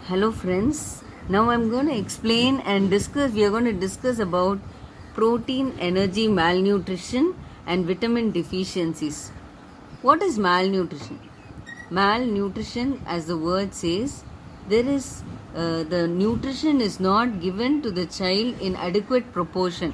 Hello friends, now I'm going to explain and we are going to discuss about protein, energy, malnutrition and vitamin deficiencies. What is malnutrition? Malnutrition, as the word says, the nutrition is not given to the child in adequate proportion.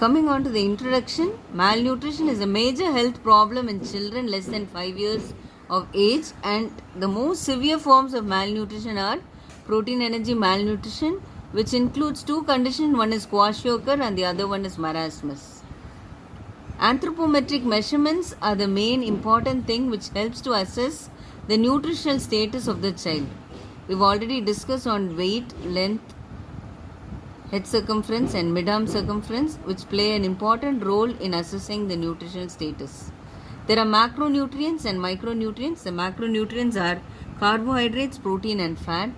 Coming on to the introduction, malnutrition is a major health problem in children less than 5 years of age, and the most severe forms of malnutrition are protein energy malnutrition, which includes two conditions. One is kwashiorkor and the other one is marasmus. Anthropometric measurements are the main important thing which helps to assess the nutritional status of the child. We've already discussed on weight, length, head circumference and mid-arm circumference, which play an important role in assessing the nutritional status. There are macronutrients and micronutrients. The macronutrients are carbohydrates, protein and fat.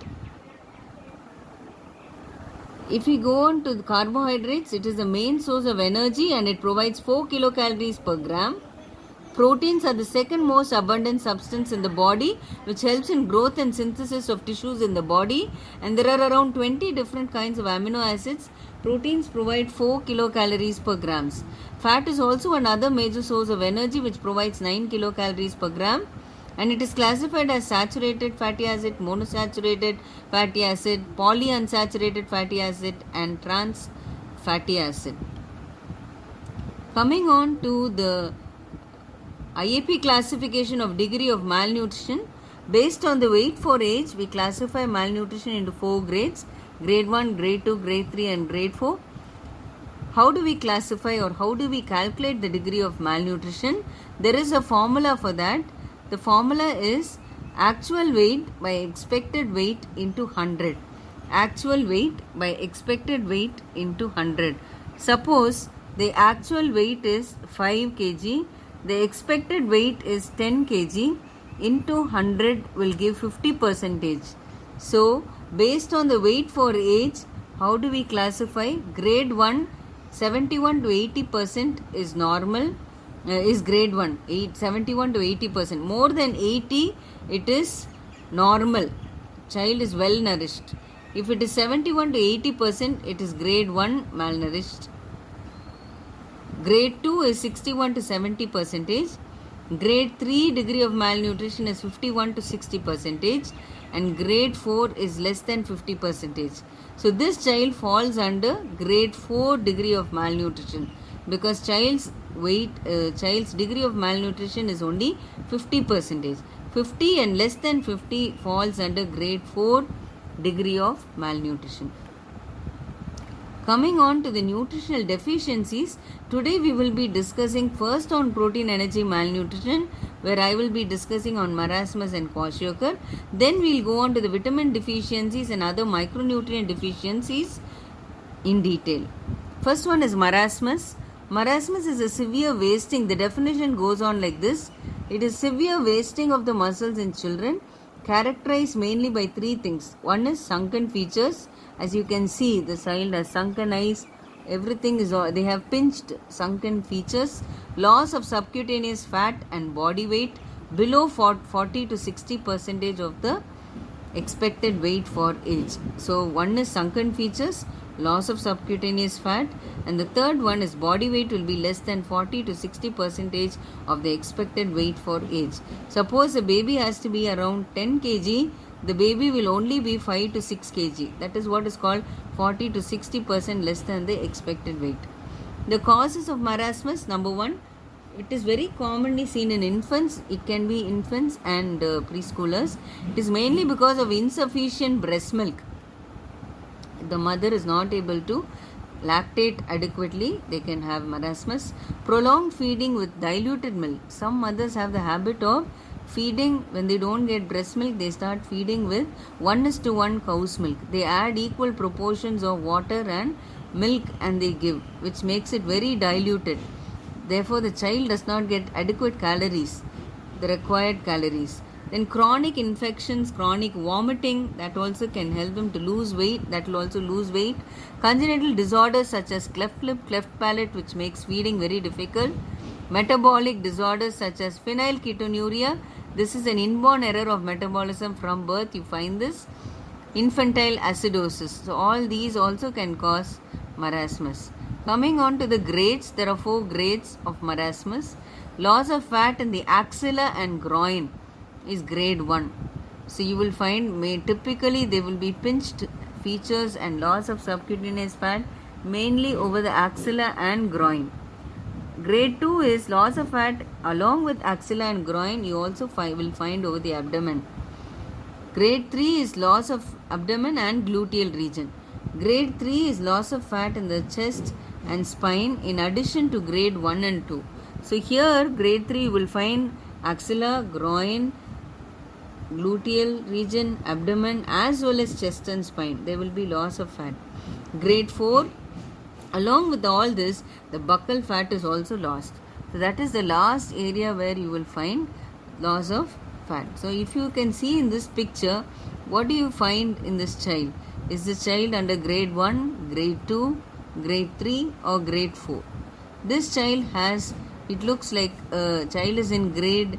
If we go on to the carbohydrates, it is the main source of energy and it provides 4 kilocalories per gram. Proteins are the second most abundant substance in the body, which helps in growth and synthesis of tissues in the body, and there are around 20 different kinds of amino acids. Proteins provide 4 kilocalories per grams. Fat is also another major source of energy, which provides 9 kilocalories per gram, and it is classified as saturated fatty acid, monosaturated fatty acid, polyunsaturated fatty acid and trans fatty acid. Coming on to the IAP classification of degree of malnutrition, based on the weight for age, we classify malnutrition into 4 grades: grade 1, grade 2, grade 3 and grade 4. How do we classify or how do we calculate the degree of malnutrition? There is a formula for that. The formula is actual weight by expected weight into 100. Actual weight by expected weight into 100. Suppose the actual weight is 5 kg. The expected weight is 10 kg, into 100 will give 50%. So, based on the weight for age, how do we classify? Grade 1, 71 to 80% is normal, is grade 1, 71 to 80%. More than 80, it is normal. Child is well nourished. If it is 71 to 80%, it is grade 1 malnourished. Grade 2 is 61 to 70%. Grade 3 degree of malnutrition is 51 to 60%. And grade 4 is less than 50%. So this child falls under grade 4 degree of malnutrition, because child's degree of malnutrition is only 50%. 50 and less than 50 falls under grade 4 degree of malnutrition. Coming on to the nutritional deficiencies, today we will be discussing first on protein energy malnutrition, where I will be discussing on marasmus and kwashiorkor. Then we will go on to the vitamin deficiencies and other micronutrient deficiencies in detail. First one is marasmus. Marasmus is a severe wasting. The definition goes on like this. It is severe wasting of the muscles in children, characterized mainly by 3 things. One is sunken features. As you can see, the child has sunken eyes. Everything is, they have pinched sunken features. Loss of subcutaneous fat and body weight below 40 to 60% of the expected weight for age. So one is sunken features, loss of subcutaneous fat, and the third one is body weight will be less than 40 to 60% of the expected weight for age. Suppose a baby has to be around 10 kg, the baby will only be 5 to 6 kg. That is what is called 40 to 60% less than the expected weight. The causes of marasmus: number 1, it is very commonly seen in infants. It can be infants and preschoolers. It is mainly because of insufficient breast milk. The mother is not able to lactate adequately, they can have marasmus. Prolonged feeding with diluted milk. Some mothers have the habit of feeding, when they don't get breast milk, they start feeding with 1:1 cow's milk. They add equal proportions of water and milk and they give, which makes it very diluted. Therefore, the child does not get adequate calories, the required calories. Then chronic infections, chronic vomiting, that also can help them to lose weight, that will also lose weight. Congenital disorders such as cleft lip, cleft palate, which makes feeding very difficult. Metabolic disorders such as phenylketonuria, This is an inborn error of metabolism from birth. You find this infantile acidosis. So all these also can cause marasmus. Coming on to the grades, there are 4 grades of marasmus. Loss of fat in the axilla and groin is grade 1. So you will find typically they will be pinched features and loss of subcutaneous fat mainly over the axilla and groin. Grade 2 is loss of fat along with axilla and groin. You also will find over the abdomen. Grade 3 is loss of abdomen and gluteal region. Grade 3 is loss of fat in the chest and spine in addition to grade 1 and 2. So here grade 3 you will find axilla, groin, gluteal region, abdomen as well as chest and spine. There will be loss of fat. Grade 4, along with all this, the buccal fat is also lost. So that is the last area where you will find loss of fat. So if you can see in this picture, what do you find in this child? Is the child under grade 1, grade 2, grade 3 or grade 4? This child has, it looks like a child is in grade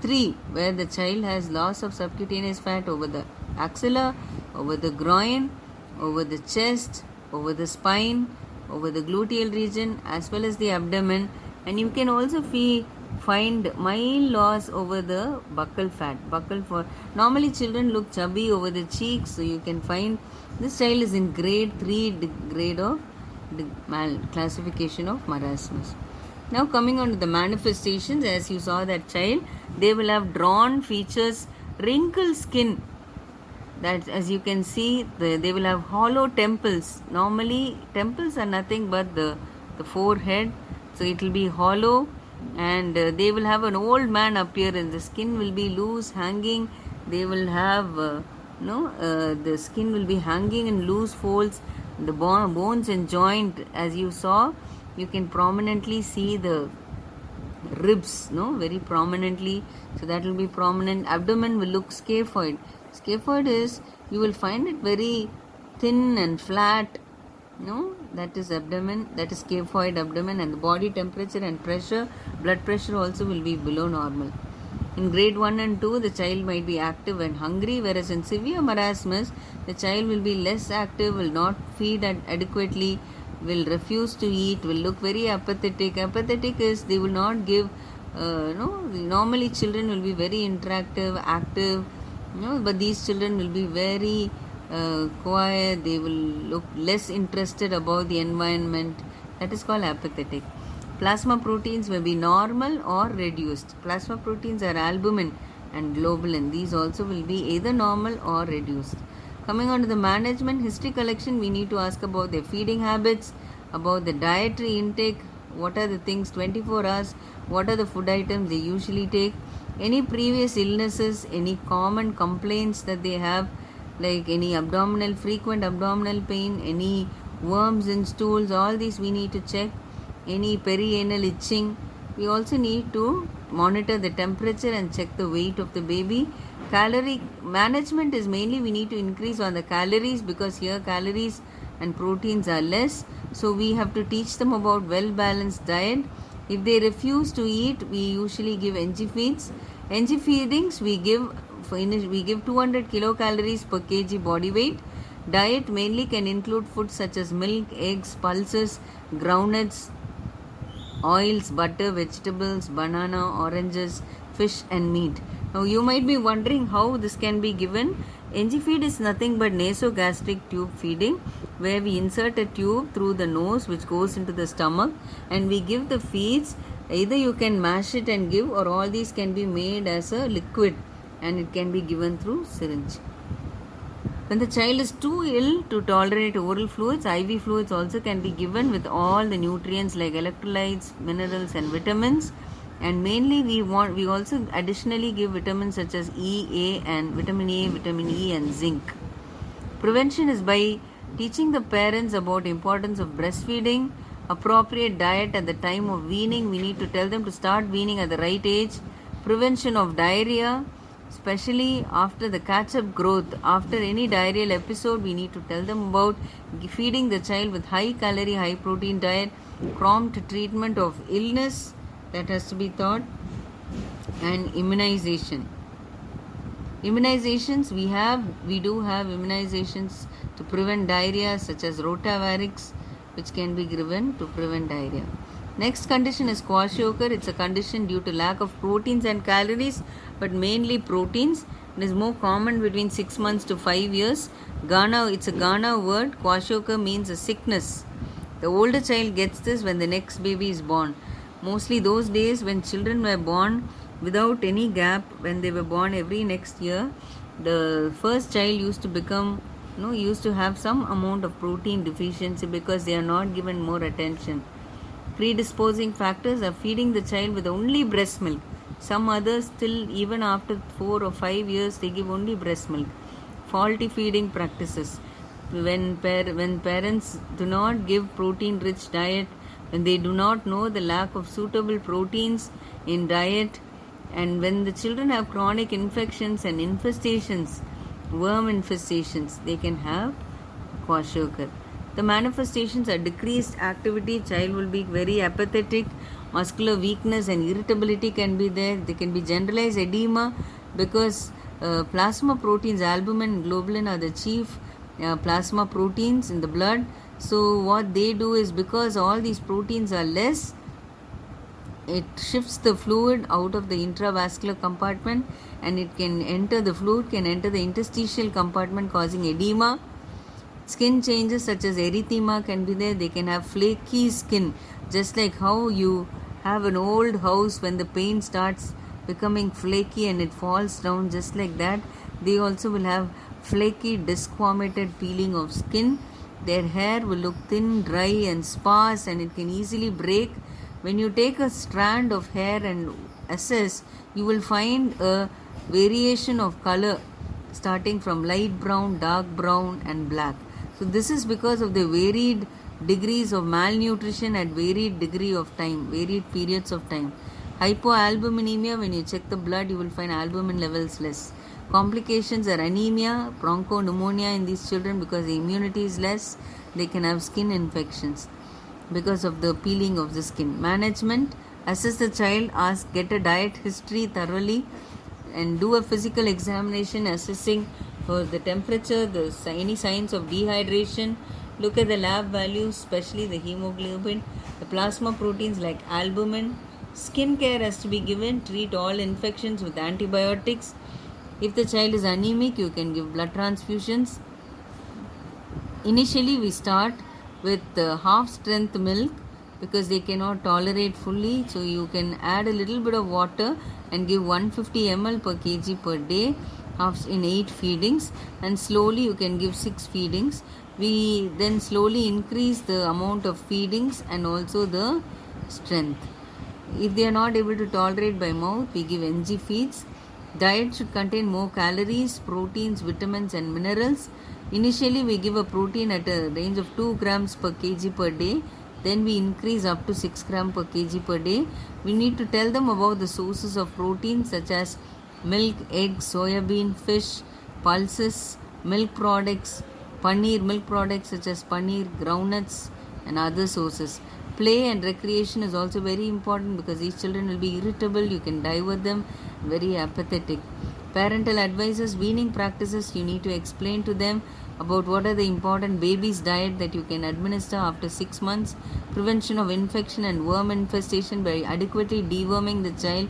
3 where the child has loss of subcutaneous fat over the axilla, over the groin, over the chest, over the spine, over the gluteal region as well as the abdomen, and you can also find mild loss over the buccal fat. Normally children look chubby over the cheeks, so you can find this child is in grade 3 grade of classification of marasmus. Now coming on to the manifestations, as you saw that child, they will have drawn features, wrinkled skin. That as you can see, they will have hollow temples. Normally temples are nothing but the forehead, so it will be hollow, and they will have an old man appearance. The skin will be loose, hanging. They will have the skin will be hanging in loose folds. The bones and joint, as you saw, you can prominently see the ribs, very prominently. So that will be prominent. Abdomen will look scaphoid. Scaphoid is, you will find it very thin and flat. That is abdomen, that is scaphoid abdomen, and the body temperature and pressure, blood pressure also will be below normal. In grade 1 and 2, the child might be active and hungry, whereas in severe marasmus, the child will be less active, will not feed adequately, will refuse to eat, will look very apathetic. Apathetic is they will not give, normally children will be very interactive, active, but these children will be very quiet, they will look less interested about the environment. That is called apathetic. Plasma proteins may be normal or reduced. Plasma proteins are albumin and globulin. These also will be either normal or reduced. Coming on to the management, history collection, we need to ask about their feeding habits, about the dietary intake, what are the things 24 hours, what are the food items they usually take, any previous illnesses, any common complaints that they have, like any frequent abdominal pain, any worms in stools, all these we need to check. Any perianal itching. We also need to monitor the temperature and check the weight of the baby. Calorie management is mainly we need to increase on the calories, because here calories and proteins are less. So we have to teach them about well-balanced diet. If they refuse to eat, we usually give NG feeds. NG feedings we give 200 kilocalories per kg body weight. Diet mainly can include foods such as milk, eggs, pulses, groundnuts, oils, butter, vegetables, banana, oranges, fish and meat. Now you might be wondering how this can be given. NG feed is nothing but nasogastric tube feeding, where we insert a tube through the nose which goes into the stomach and we give the feeds. Either you can mash it and give, or all these can be made as a liquid and it can be given through syringe. When the child is too ill to tolerate oral fluids, IV fluids also can be given with all the nutrients like electrolytes, minerals and vitamins. And mainly we also additionally give vitamins such as E, A and vitamin A, vitamin E and zinc. Prevention is by teaching the parents about importance of breastfeeding, appropriate diet at the time of weaning. We need to tell them to start weaning at the right age. Prevention of diarrhea, especially after the catch-up growth. After any diarrheal episode, we need to tell them about feeding the child with high calorie, high protein diet, prompt treatment of illness that has to be taught, and immunization. Immunizations, we do have immunizations to prevent diarrhea such as rotavirix, which can be given to prevent diarrhea. Next condition is kwashiorkor. It's a condition due to lack of proteins and calories, but mainly proteins. It is more common between 6 months to 5 years. Ghana, it's a Ghana word. Kwashiorkor means a sickness. The older child gets this when the next baby is born. Mostly those days when children were born without any gap, when they were born every next year, the first child used to have some amount of protein deficiency because they are not given more attention. Predisposing factors are feeding the child with only breast milk. Some others still, even after 4 or 5 years, they give only breast milk. Faulty feeding practices. When parents do not give protein rich diet, when they do not know the lack of suitable proteins in diet, and when the children have chronic infections and infestations, worm infestations, they can have kwashiorkor. The manifestations are decreased activity. Child will be very apathetic. Muscular weakness and irritability can be there. There can be generalized edema because plasma proteins, albumin and globulin, are the chief plasma proteins in the blood. So what they do is, because all these proteins are less, it shifts the fluid out of the intravascular compartment, and it can enter the interstitial compartment, causing edema. Skin changes such as erythema can be there. They can have flaky skin, just like how you have an old house when the paint starts becoming flaky and it falls down, just like that. They also will have flaky, disformated peeling of skin. Their hair will look thin, dry and sparse, and it can easily break. When you take a strand of hair and assess, you will find a variation of color starting from light brown, dark brown and black. So this is because of the varied degrees of malnutrition at varied degree of time, varied periods of time. Hypoalbuminemia, when you check the blood, you will find albumin levels less. Complications are anemia, bronchopneumonia in these children because the immunity is less. They can have skin infections because of the peeling of the skin. Management: assess the child, get a diet history thoroughly, and do a physical examination assessing for the temperature, any signs of dehydration. Look at the lab values, especially the hemoglobin, the plasma proteins like albumin. Skin care has to be given. Treat all infections with antibiotics. If the child is anemic, you can give blood transfusions. Initially, we start with half strength milk because they cannot tolerate fully. So you can add a little bit of water and give 150 ml per kg per day in 8 feedings, and slowly you can give 6 feedings. We then slowly increase the amount of feedings and also the strength. If they are not able to tolerate by mouth, we give NG feeds. Diet should contain more calories, proteins, vitamins and minerals. Initially we give a protein at a range of 2 grams per kg per day. Then we increase up to 6 grams per kg per day. We need to tell them about the sources of protein such as milk, egg, soya bean, fish, pulses, milk products, paneer, milk products such as paneer, groundnuts and other sources. Play and recreation is also very important because these children will be irritable. You can divert them, very apathetic. Parental advices, weaning practices, you need to explain to them about what are the important baby's diet that you can administer after 6 months. Prevention of infection and worm infestation by adequately deworming the child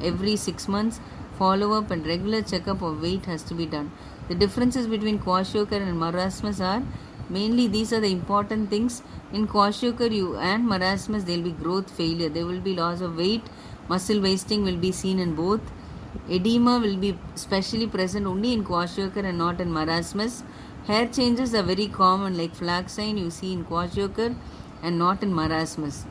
every 6 months. Follow-up and regular checkup of weight has to be done. The differences between kwashiorkor and marasmus are mainly these are the important things. In kwashiorkor and marasmus, there will be growth failure. There will be loss of weight. Muscle wasting will be seen in both. Edema will be specially present only in kwashiorkor and not in marasmus. Hair changes are very common, like flaxine you see in kwashiorkor and not in marasmus.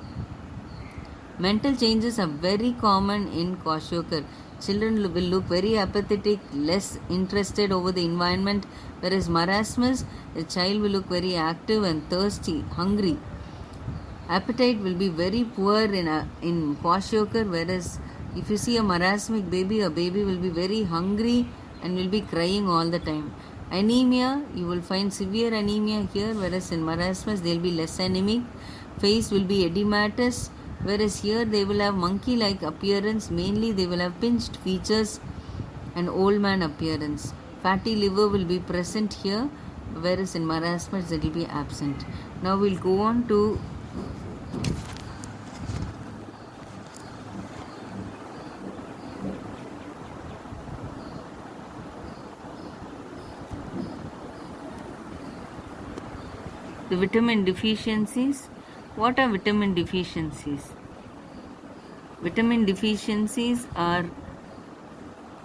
Mental changes are very common in kwashiorkor. Children will look very apathetic, less interested over the environment, whereas marasmus, the child will look very active and thirsty, hungry. Appetite will be very poor in kwashiorkor, whereas if you see a marasmic baby, a baby will be very hungry and will be crying all the time. Anemia, you will find severe anemia here, whereas in marasmus they will be less anemic. Face will be edematous, whereas here they will have monkey-like appearance. Mainly they will have pinched features and old man appearance. Fatty liver will be present here, whereas in marasmus it will be absent. Now we'll go on to the vitamin deficiencies. What are vitamin deficiencies? Vitamin deficiencies are,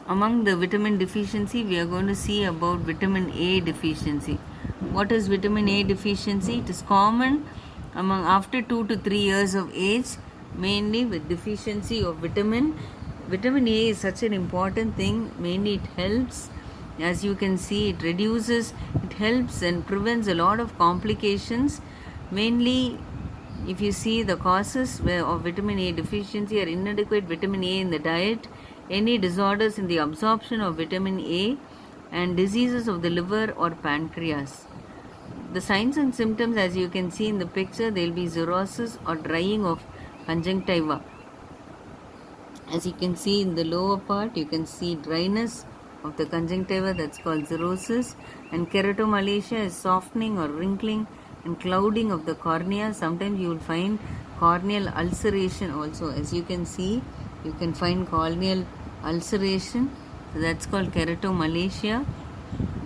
among the vitamin deficiency we are going to see about vitamin A deficiency. What is vitamin A deficiency? It is common among after 2 to 3 years of age, mainly with deficiency of vitamin. Vitamin A is such an important thing. Mainly it helps, as you can see, it reduces, it helps and prevents a lot of complications. Mainly, if you see the causes of vitamin A deficiency are inadequate vitamin A in the diet, any disorders in the absorption of vitamin A, and diseases of the liver or pancreas. The signs and symptoms, as you can see in the picture, there will be xerosis or drying of conjunctiva. As you can see in the lower part, you can see dryness of the conjunctiva, that's called xerosis, and keratomalacia is softening or wrinkling and clouding of the cornea. Sometimes you will find corneal ulceration also. As you can see, you can find corneal ulceration, so that's called keratomalacia.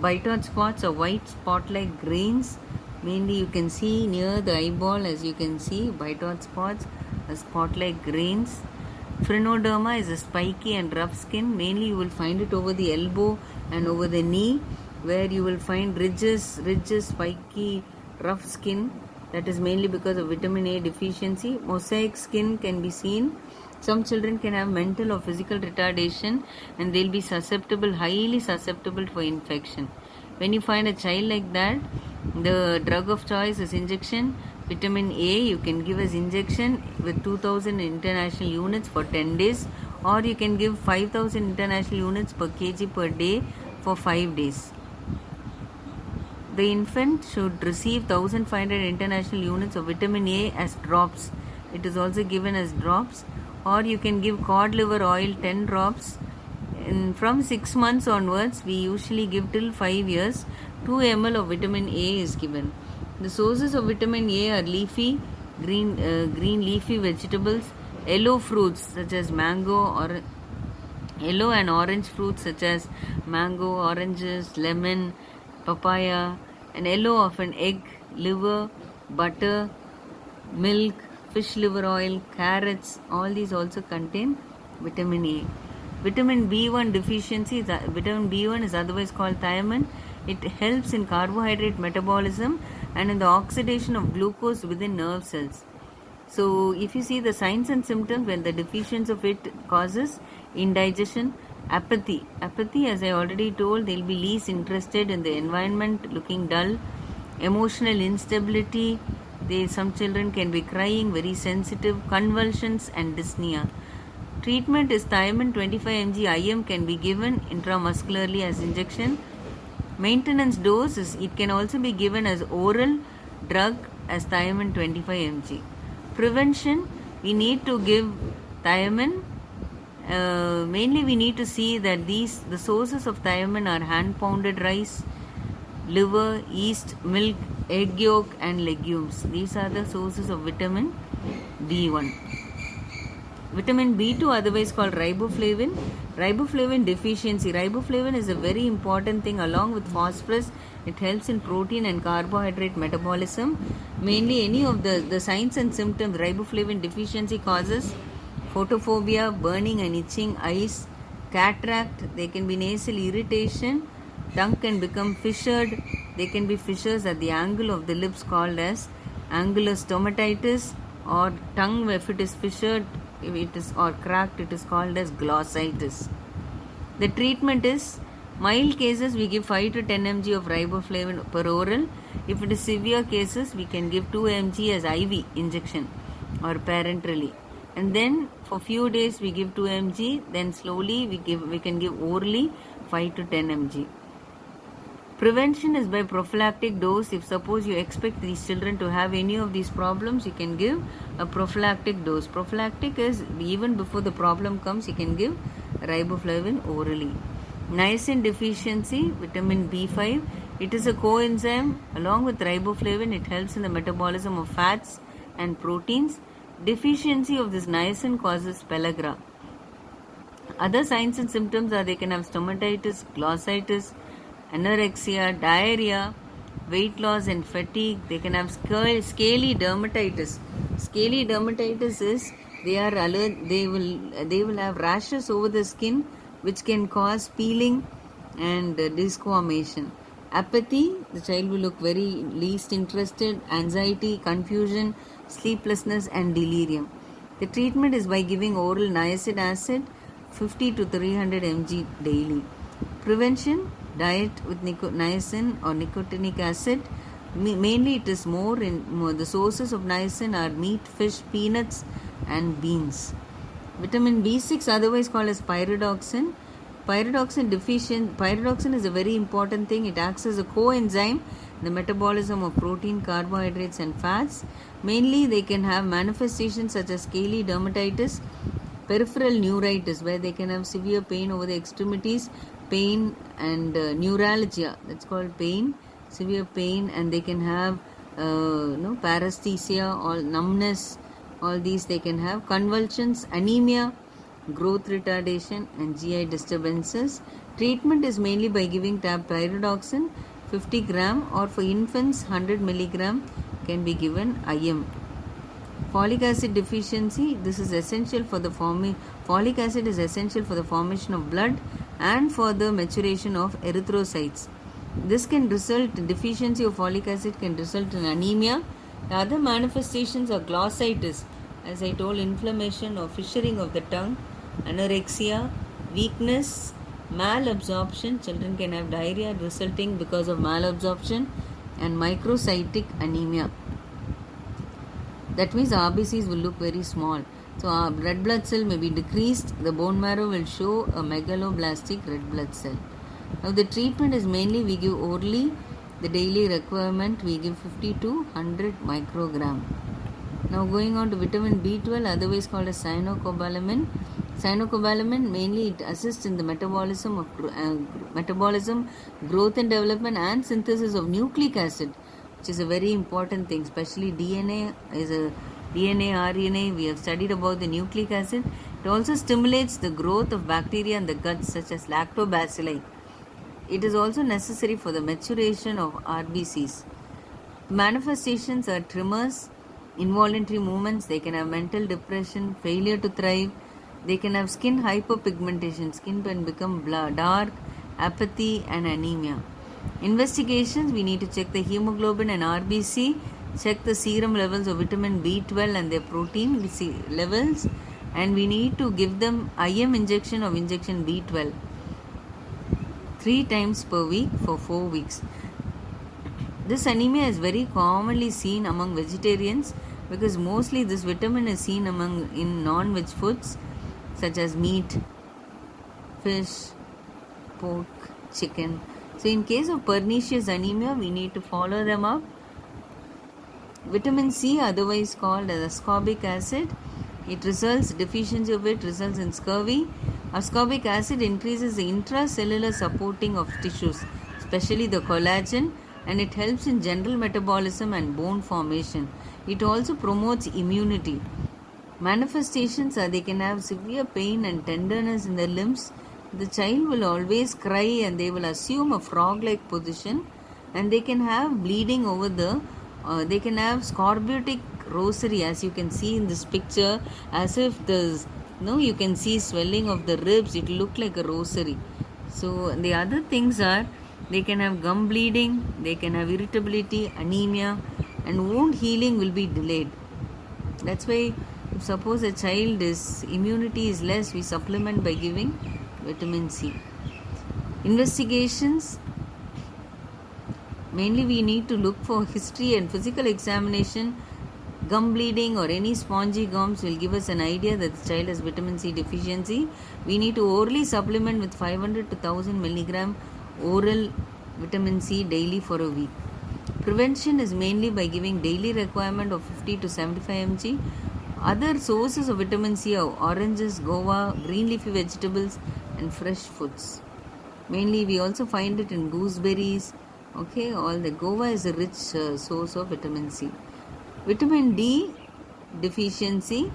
Bitoid spots or white spot-like grains. Mainly you can see near the eyeball, as you can see, bitoid spots or spot-like grains. Phrenoderma is a spiky and rough skin. Mainly you will find it over the elbow and over the knee, where you will find ridges, spiky, rough skin. That is mainly because of vitamin A deficiency. Mosaic skin can be seen. Some children can have mental or physical retardation and they'll be susceptible, highly susceptible for infection. When you find a child like that, the drug of choice is injection. Vitamin A you can give as injection with 2000 international units for 10 days, or you can give 5000 international units per kg per day for 5 days. The infant should receive 1500 international units of vitamin A as drops. It is also given as drops, or you can give cod liver oil 10 drops. And from 6 months onwards, we usually give till 5 years, 2 ml of vitamin A is given. The sources of vitamin A are leafy, green leafy vegetables, yellow fruits such as mango, or yellow and orange fruits such as mango, oranges, lemon, papaya, and yellow of an egg, liver, butter, milk, fish liver oil, carrots. All these also contain vitamin A. Vitamin B1 deficiency, vitamin B1 is otherwise called thiamine. It helps in carbohydrate metabolism and in the oxidation of glucose within nerve cells. So if you see the signs and symptoms, when the deficiency of it causes indigestion, apathy. Apathy, as I already told, they'll be least interested in the environment, looking dull, emotional instability. Some children can be crying, very sensitive, convulsions and dyspnea. Treatment is thiamine 25 mg IM can be given intramuscularly as injection. Maintenance dose is, it can also be given as oral drug as thiamine 25 mg. Prevention, we need to give thiamine. Mainly we need to see that the sources of thiamine are hand pounded rice, liver, yeast, milk, egg yolk and legumes. These are the sources of vitamin B1. Vitamin B2, otherwise called riboflavin. Riboflavin deficiency. Riboflavin is a very important thing along with phosphorus. It helps in protein and carbohydrate metabolism. Mainly any of the signs and symptoms, riboflavin deficiency causes photophobia, burning and itching eyes, cataract, there can be nasal irritation, tongue can become fissured, there can be fissures at the angle of the lips called as angular stomatitis, or tongue, if it is fissured, if it is or cracked, it is called as glossitis. The treatment is, mild cases we give 5 to 10 mg of riboflavin per oral. If it is severe cases, we can give 2 mg as IV injection or parenterally. And then for few days we give 2 mg, then slowly we can give orally 5 to 10 mg. Prevention is by prophylactic dose. If suppose you expect these children to have any of these problems, you can give a prophylactic dose. Prophylactic is even before the problem comes, you can give riboflavin orally. Niacin deficiency, vitamin B5. It is a coenzyme along with riboflavin. It helps in the metabolism of fats and proteins. Deficiency of this niacin causes pellagra. Other signs and symptoms are they can have stomatitis, glossitis, anorexia, diarrhea, weight loss and fatigue. They can have scaly dermatitis. Scaly dermatitis is they will have rashes over the skin which can cause peeling and disformation. Apathy, the child will look very least interested. Anxiety, confusion, sleeplessness and delirium. The treatment is by giving oral niacin acid 50 to 300 mg daily. Prevention, diet with niacin or nicotinic acid. Mainly it is the sources of niacin are meat, fish, peanuts and beans. Vitamin B6, otherwise called as pyridoxine. Pyridoxine is a very important thing. It acts as a coenzyme in the metabolism of protein, carbohydrates and fats. Mainly they can have manifestations such as scaly dermatitis, peripheral neuritis, where they can have severe pain over the extremities, pain and neuralgia, that's called pain, severe pain, and they can have paresthesia or numbness. All these they can have. Convulsions, anemia, growth retardation and GI disturbances. Treatment is mainly by giving pyridoxine 50 gram or for infants 100 milligram can be given IM. Folic acid deficiency, this is essential for the folic acid is essential for the formation of blood and for the maturation of erythrocytes. This can result, deficiency of folic acid can result in anemia. The other manifestations are glossitis, as I told, inflammation or fissuring of the tongue, anorexia, weakness, malabsorption. Children can have diarrhea resulting because of malabsorption, and microcytic anemia. That means RBCs will look very small. So our red blood cell may be decreased. The bone marrow will show a megaloblastic red blood cell. Now the treatment is mainly we give orally. The daily requirement we give 50 to 100 microgram. Now going on to vitamin B12, otherwise called as cyanocobalamin. Cyanocobalamin mainly it assists in the metabolism, growth and development and synthesis of nucleic acid, which is a very important thing. Especially DNA, RNA. We have studied about the nucleic acid. It also stimulates the growth of bacteria in the gut, such as lactobacilli. It is also necessary for the maturation of RBCs. Manifestations are tremors, involuntary movements. They can have mental depression, failure to thrive. They can have skin hyperpigmentation, skin can become dark, apathy and anemia. Investigations, we need to check the hemoglobin and RBC, check the serum levels of vitamin B12 and their protein levels, and we need to give them IM injection of injection B12 3 times per week for 4 weeks. This anemia is very commonly seen among vegetarians because mostly this vitamin is seen in non-veg foods such as meat, fish, pork, chicken. So in case of pernicious anemia, we need to follow them up. Vitamin C, otherwise called as ascorbic acid, deficiency of it results in scurvy. Ascorbic acid increases the intracellular supporting of tissues, especially the collagen, and it helps in general metabolism and bone formation. It also promotes immunity. Manifestations are they can have severe pain and tenderness in the limbs. The child will always cry and they will assume a frog-like position, and they can have bleeding over they can have scorbutic rosary, as you can see in this picture, as if you can see swelling of the ribs. It will look like a rosary. So the other things are they can have gum bleeding, they can have irritability, anemia, and wound healing will be delayed. That's why if suppose a child immunity is less, we supplement by giving vitamin C. Investigations, mainly we need to look for history and physical examination. Gum bleeding or any spongy gums will give us an idea that the child has vitamin C deficiency. We need to orally supplement with 500 to 1000 milligram oral vitamin C daily for a week. Prevention is mainly by giving daily requirement of 50 to 75 mg. Other sources of vitamin C are oranges, guava, green leafy vegetables and fresh foods. Mainly we also find it in gooseberries. Okay, all the guava is a rich source of vitamin C. Vitamin D deficiency.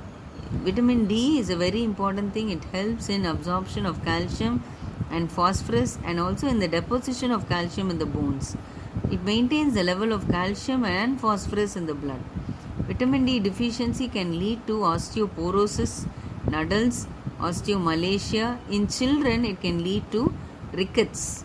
Vitamin D is a very important thing. It helps in absorption of calcium and phosphorus, and also in the deposition of calcium in the bones. It maintains the level of calcium and phosphorus in the blood. Vitamin D deficiency can lead to osteoporosis in adults, osteomalacia. In children, it can lead to rickets.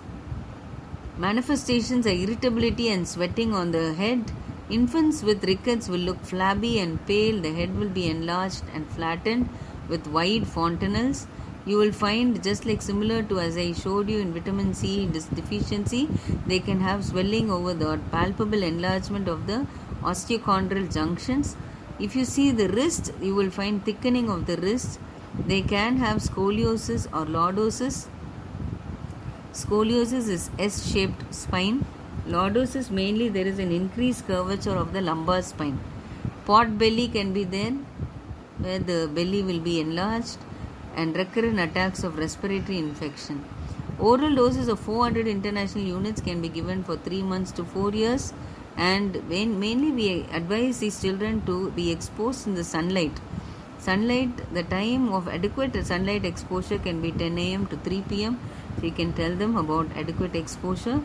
Manifestations are irritability and sweating on the head. Infants with rickets will look flabby and pale. The head will be enlarged and flattened with wide fontanelles. You will find, just like similar to as I showed you in vitamin C deficiency, they can have swelling over the palpable enlargement of the osteochondral junctions. If you see the wrist, you will find thickening of the wrist. They can have scoliosis or lordosis. Scoliosis is S-shaped spine. Lordosis, mainly there is an increased curvature of the lumbar spine. Pot belly can be there, where the belly will be enlarged, and recurrent attacks of respiratory infection. Oral doses of 400 international units can be given for 3 months to 4 years, and mainly we advise these children to be exposed in the sunlight. The time of adequate sunlight exposure can be 10 a.m. to 3 p.m. So you can tell them about adequate exposure.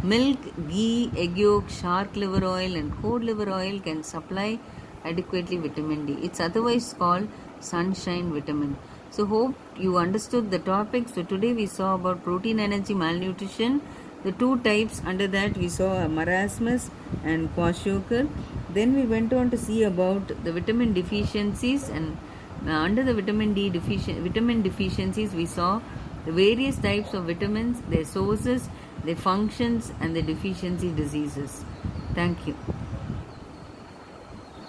Milk, ghee, egg yolk, shark liver oil and cod liver oil can supply adequately vitamin D. It's otherwise called sunshine vitamin. So hope you understood the topic. So today we saw about protein energy malnutrition. The two types, under that we saw marasmus and kwashiorkor. Then we went on to see about the vitamin deficiencies, and under the vitamin deficiencies we saw the various types of vitamins, their sources, their functions and the deficiency diseases. Thank you.